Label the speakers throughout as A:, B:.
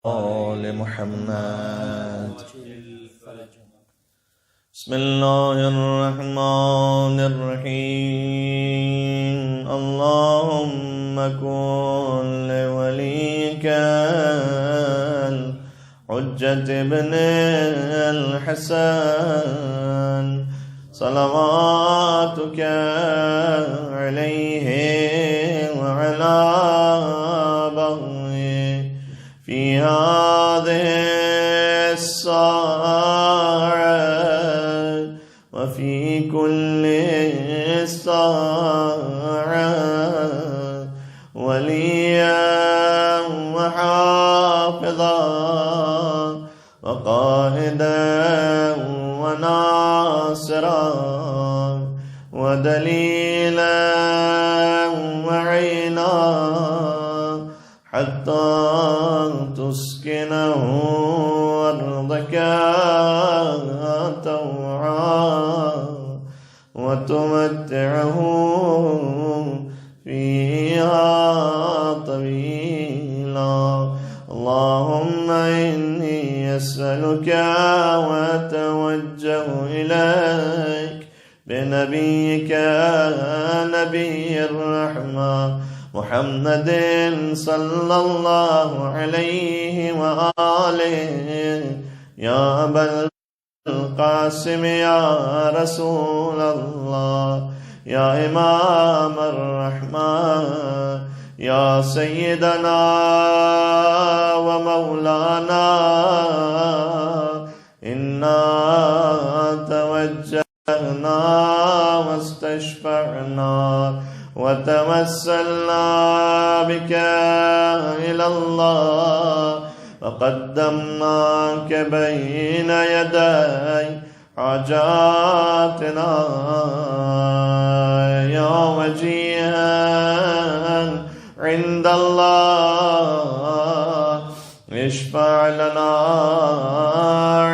A: آل محمد. بسم الله الرحمن الرحيم. اللهم كن لوليك الحجة ابن الحسن صلواتك عليه وعلى في هذه الساعة وفي كل ساعة وليا وحافظا وقائدا وناصرا ودليلا وعينا حتى تسكنه أرضك طوعا وتمتعه فيها طويلا. اللهم إني أسألك وأتوجه إليك بنبيك نبي الرحمة محمد صلى الله عليه وآله يا أبا القاسم يا رسول الله يا إمام الرحمة يا سيدنا ومولانا إنا توجهنا واستشفعنا وتوسلنا بك إلى الله وقدمناك بين يدي حاجاتنا يا وجيها عند الله اشفع لنا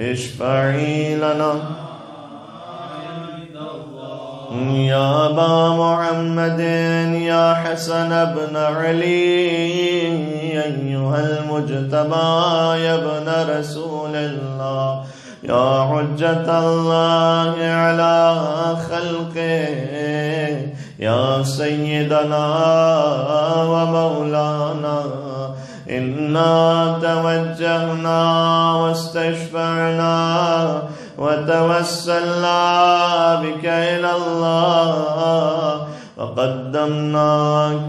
A: اشفعی لنا یا ابا محمد یا حسن ابن علی ایہا المجتبی یا ابن رسول اللہ یا حجت اللہ علی خلقہ یا سیدنا و مولانا انا توجہنا واستشفعنا وتوسلنا بك إلى الله وقدمناك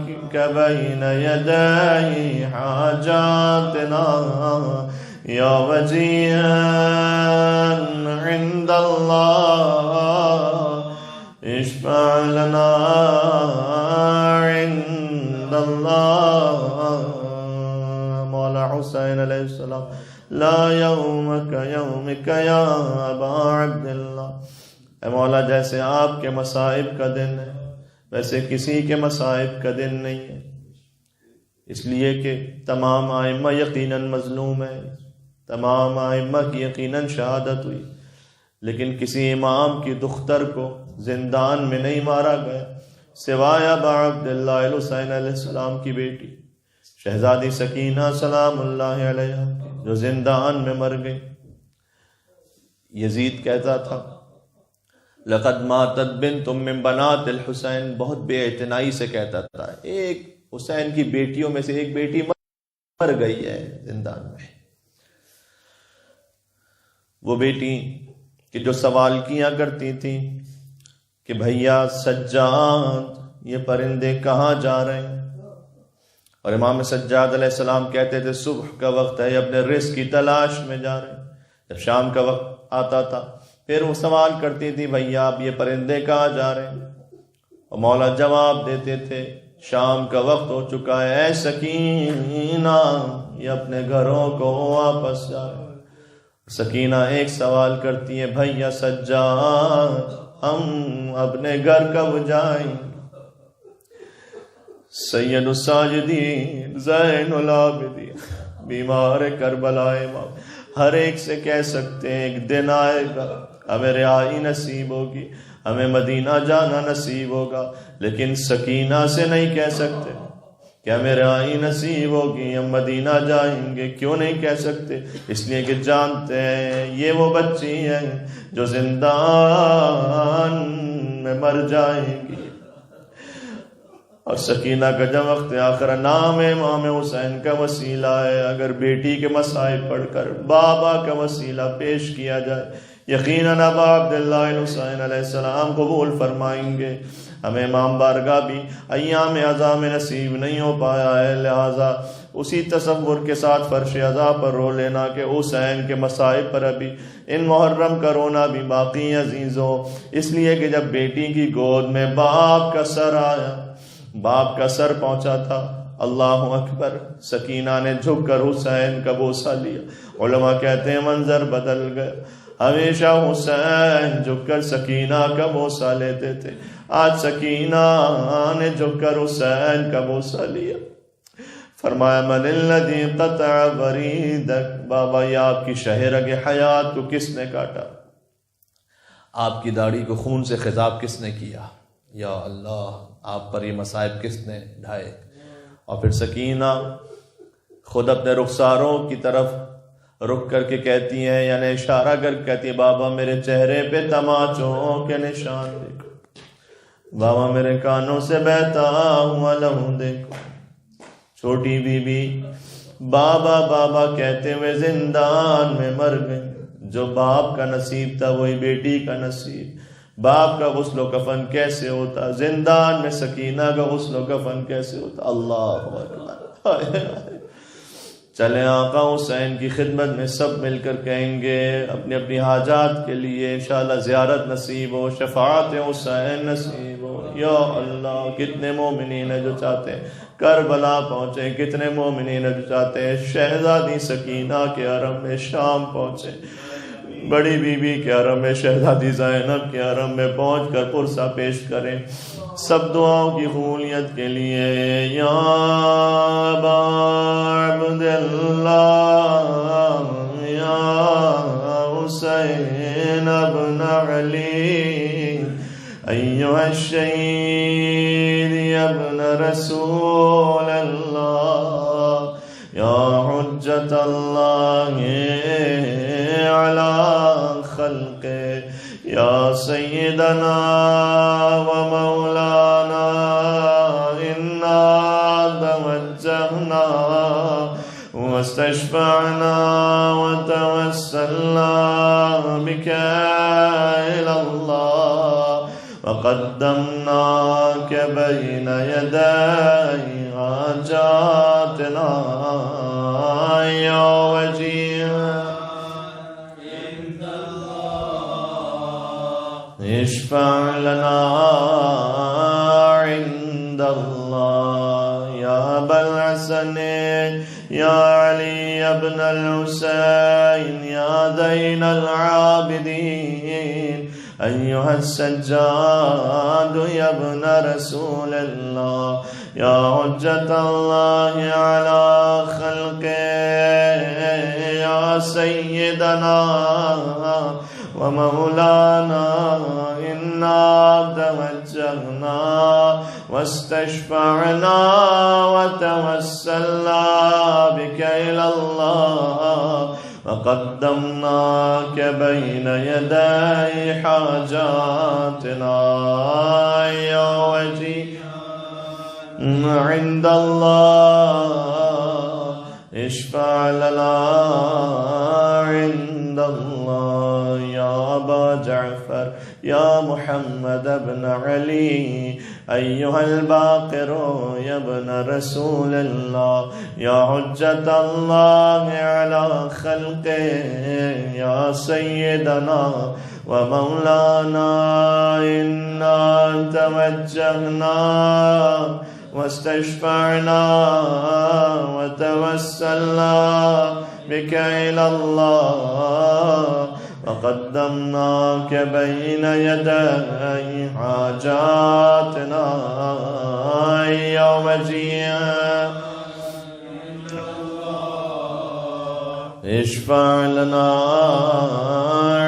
A: بين يدي حاجاتنا يا وجيها عند الله اشفع لنا عند الله مولا حسین علیہ السلام لا یومک یومک یا ابا عبداللہ. اے مولا جیسے آپ کے مصائب کا دن ہے ویسے کسی کے مصائب کا دن نہیں ہے، اس لیے کہ تمام ائمہ یقیناً مظلوم ہیں، تمام ائمہ کی یقیناً شہادت ہوئی، لیکن کسی امام کی دختر کو زندان میں نہیں مارا گیا سوائے ابا عبداللہ الحسین علیہ السلام کی بیٹی شہزادی سکینہ سلام اللہ علیہا جو زندان میں مر گئی. یزید کہتا تھا لقد ماتت بنت من بنات الحسین، بہت بے اعتنائی سے کہتا تھا ایک حسین کی بیٹیوں میں سے ایک بیٹی مر گئی ہے زندان میں. وہ بیٹی کہ جو سوال کیا کرتی تھی کہ بھیا سجاد یہ پرندے کہاں جا رہے ہیں، اور امام سجاد علیہ السلام کہتے تھے صبح کا وقت ہے اپنے رزق کی تلاش میں جا رہے ہیں. جب شام کا وقت آتا تھا پھر وہ سوال کرتی تھی بھیا آپ یہ پرندے کہاں جا رہے ہیں، اور مولا جواب دیتے تھے شام کا وقت ہو چکا ہے اے سکینہ یہ اپنے گھروں کو واپس جا رہے ہیں. سکینہ ایک سوال کرتی ہے بھیا سجاد ہم اپنے گھر کب جائیں. سید الساجدین زین العابدین بیمار کربلا امام ہر ایک سے کہہ سکتے ہیں ایک دن آئے گا ہمیں رہائی نصیب ہوگی، ہمیں مدینہ جانا نصیب ہوگا، لیکن سکینہ سے نہیں کہہ سکتے کہ ہمیں رہائی نصیب ہوگی ہم مدینہ جائیں گے. کیوں نہیں کہہ سکتے؟ اس لیے کہ جانتے ہیں یہ وہ بچی ہیں جو زندان میں مر جائیں گی. اور سکینہ کا جب وقت آخر نام امام حسین کا وسیلہ ہے، اگر بیٹی کے مصائب پڑھ کر بابا کا وسیلہ پیش کیا جائے یقیناً ابا عبداللہ الحسین علیہ السلام قبول فرمائیں گے. ہمیں امام بارگاہ بھی ایام عزا میں نصیب نہیں ہو پایا ہے، لہٰذا اسی تصور کے ساتھ فرش عزا پر رو لینا کہ حسین کے مصائب پر ابھی ان محرم کا رونا بھی باقی عزیزوں. اس لیے کہ جب بیٹی کی گود میں باپ کا سر آیا، باپ کا سر پہنچا تھا، اللہ اکبر، سکینہ نے جھک کر حسین کا بوسہ لیا. علماء کہتے ہیں منظر بدل گیا. ہمیشہ حسین جھک کر سکینہ کا بوسہ لیتے تھے، آج سکینہ نے جھک کر حسین کا بوسہ لیا. فرمایا من الذی قطع وریدک، بابا یہ آپ کی شہرگ حیات کو کس نے کاٹا، آپ کی داڑھی کو خون سے خضاب کس نے کیا، یا اللہ آپ پر یہ مصائب کس نے ڈھائے. اور پھر سکینہ خود اپنے رخساروں کی طرف رک کر کے کہتی ہیں، یعنی اشارہ کر کے کہتی ہے بابا میرے چہرے پہ تماچوں کے نشان دیکھو، بابا میرے کانوں سے بہتا ہوا لہو دیکھو. چھوٹی بی بی بابا بابا کہتے ہوئے زندان میں مر گئی. جو باپ کا نصیب تھا وہی بیٹی کا نصیب. باپ کا غسل و کفن کیسے ہوتا، زندان میں سکینہ کا غسل و کفن کیسے ہوتا. اللہ اکبر. چلیں آقا حسین کی خدمت میں سب مل کر کہیں گے اپنی اپنی حاجات کے لیے انشاءاللہ زیارت نصیب ہو، شفاعت حسین نصیب ہو. یا اللہ کتنے مومنین ہیں جو چاہتے ہیں کربلا پہنچے، کتنے مومنین ہیں جو چاہتے ہیں شہزادی سکینہ کے حرم میں شام پہنچے، بڑی بی بی کے حرم میں شہزادی زینب کے حرم میں پہنچ کر پرسہ پیش کریں. سب دعاؤں کی قبولیت کے لیے یا ابا عبداللہ یا الحسين بن علي أيها الشهيد يا ابن رسول الله يا حجة الله على خلقه يا سيدنا ومولانا إنا توجهنا واستشفعنا وتوسلنا بك إلى الله وقدمناك بين يدي حاجاتنا يا وجيه عند الله اشفع لنا عند الله يا أبا الحسن يا علي يا ابن الحسين يا زين العابدين أيها السجاد يا ابن رسول الله يا حجة الله على خلقه يا سيدنا ومولانا إنا توجهنا واستشفعنا وتوسلنا بك إلى الله وقدمناك بين يدي حاجاتنا يا وجيه عند الله اشفع لنا عند الله يا أبا جعفر يا محمد بن علي أيها الباقر يا ابن رسول الله يا حجة الله على خلقه يا سيدنا ومولانا إنا توجهنا واستشفعنا وتوسلنا بك إلى الله وقدمناك بين يدي حاجاتنا يا وجيه اشفع لنا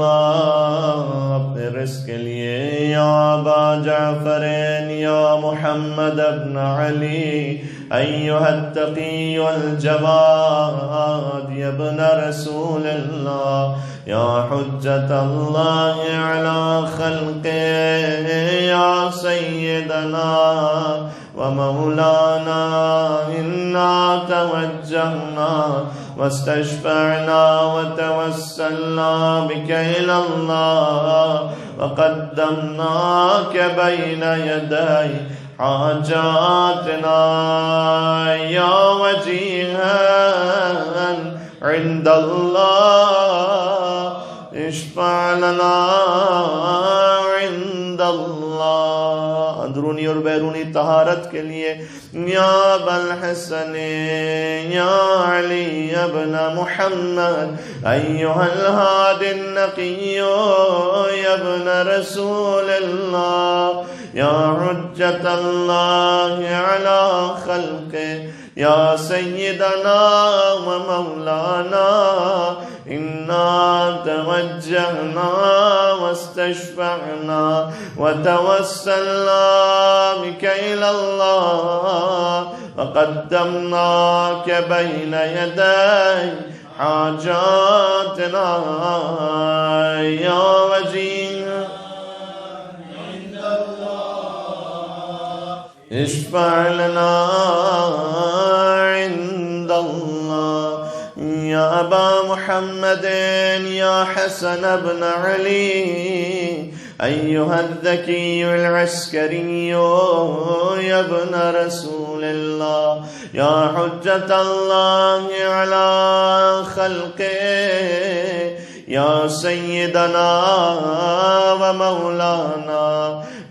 A: اللہ اپنے رزق کے لیے یا ابا جعفرین یا محمد ابن علی ایھا التقی الجواد یا ابن رسول اللہ یا حجت اللہ علی خلقہ یا سیدنا ومولانا انا توجہنا واستشفعنا وتوسلنا بك إلى الله وقدمناك بين يدي حاجاتنا يا وجيها عند الله اشفع لنا عند اللہ اندرونی اور بیرونی طہارت کے لیے یا ابا الحسن یا علی ابن محمد ایھا الہادی النقی یا ابن رسول اللہ یا حجت اللہ علی خلقہ یا سیدنا و مولانا انا توجہنا واستشفعنا وتوسلنا بك إلى الله وقدمناك بين يدي حاجاتنا يا وجيه عند الله اشفع لنا عند الله یا ابا محمد یا حسن ابن علی ایھا الذکی العسکری یا ابن رسول اللہ یا حجت اللہ علی خلقہ یا سیدنا و مولانا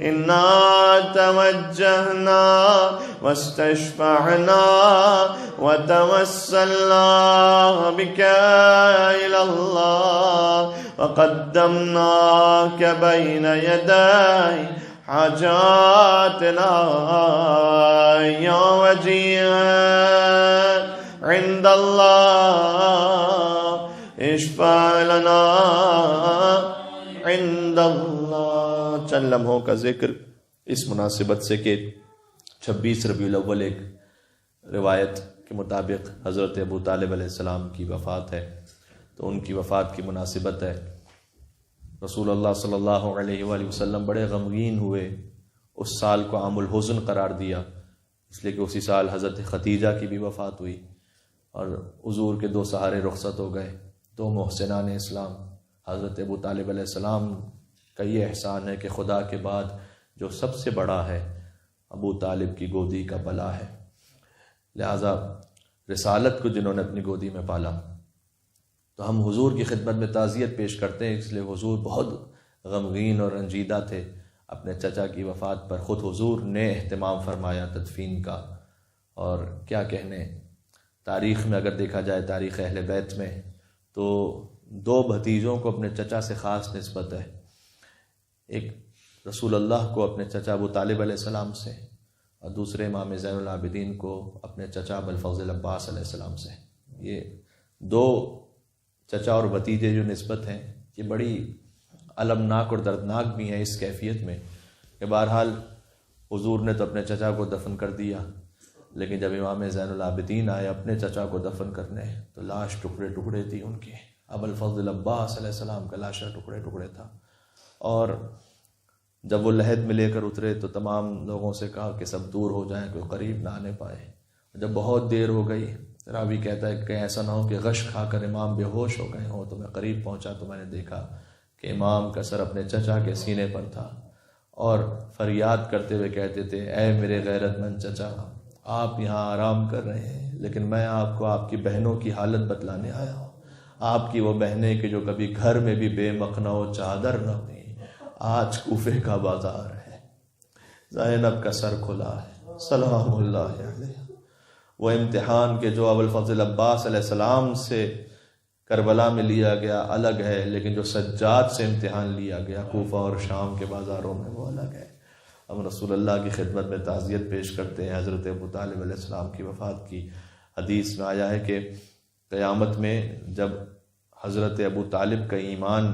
A: انا توجہنا واستشفعنا وتوسلنا بك إلى الله وقدمناك بين يدي حاجاتنا يا وجيها عند الله اشفع لنا عند اللہ. چند لمحوں کا ذکر اس مناسبت سے کہ 26 ربیع الاول ایک روایت کے مطابق حضرت ابو طالب علیہ السلام کی وفات ہے، تو ان کی وفات کی مناسبت ہے. رسول اللہ صلی اللہ علیہ وآلہ وسلم بڑے غمگین ہوئے، اس سال کو عام الحزن قرار دیا، اس لیے کہ اسی سال حضرت خدیجہ کی بھی وفات ہوئی اور حضور کے 2 سہارے رخصت ہو گئے، 2 محسنان اسلام. حضرت ابو طالب علیہ السلام کا یہ احسان ہے کہ خدا کے بعد جو سب سے بڑا ہے ابو طالب کی گودی کا بلا ہے، لہذا رسالت کو جنہوں نے اپنی گودی میں پالا، تو ہم حضور کی خدمت میں تعزیت پیش کرتے ہیں. اس لیے حضور بہت غمگین اور رنجیدہ تھے اپنے چچا کی وفات پر. خود حضور نے اہتمام فرمایا تدفین کا، اور کیا کہنے، تاریخ میں اگر دیکھا جائے، تاریخ اہل بیت میں، تو 2 بھتیجوں کو اپنے چچا سے خاص نسبت ہے. ایک رسول اللہ کو اپنے چچا ابو طالب علیہ السلام سے، اور دوسرے امام زین العابدین کو اپنے چچا ابوالفضل عباس علیہ السلام سے. یہ 2 چچا اور بھتیجے جو نسبت ہیں، یہ بڑی المناک اور دردناک بھی ہیں اس کیفیت میں کہ بہرحال حضور نے تو اپنے چچا کو دفن کر دیا، لیکن جب امام زین العابدین آئے اپنے چچا کو دفن کرنے تو لاش ٹکڑے ٹکڑے تھی ان کی. ابوالفضل عباس علیہ السلام کا لاشا ٹکڑے ٹکڑے تھا. اور جب وہ لحد میں لے کر اترے تو تمام لوگوں سے کہا کہ سب دور ہو جائیں، کوئی قریب نہ آنے پائے. جب بہت دیر ہو گئی، راوی کہتا ہے کہ ایسا نہ ہو کہ غش کھا کر امام بے ہوش ہو گئے ہوں، تو میں قریب پہنچا تو میں نے دیکھا کہ امام کا سر اپنے چچا کے سینے پر تھا اور فریاد کرتے ہوئے کہتے تھے، اے میرے غیرت مند چچا، آپ یہاں آرام کر رہے ہیں، لیکن میں آپ کو آپ کی بہنوں کی حالت بتلانے آیا ہوں. آپ کی وہ بہنیں کہ جو کبھی گھر میں بھی بے مخنہ و چادر نہ ہوئی، آج کوفے کا بازار ہے، زینب کا سر کھلا ہے، سلام اللہ علیہ. وہ امتحان کے جو ابوالفضل عباس علیہ السلام سے کربلا میں لیا گیا الگ ہے، لیکن جو سجاد سے امتحان لیا گیا کوفہ اور شام کے بازاروں میں وہ الگ ہے. ہم رسول اللہ کی خدمت میں تعزیت پیش کرتے ہیں حضرت ابو طالب علیہ السلام کی وفات کی. حدیث میں آیا ہے کہ قیامت میں جب حضرت ابو طالب کا ایمان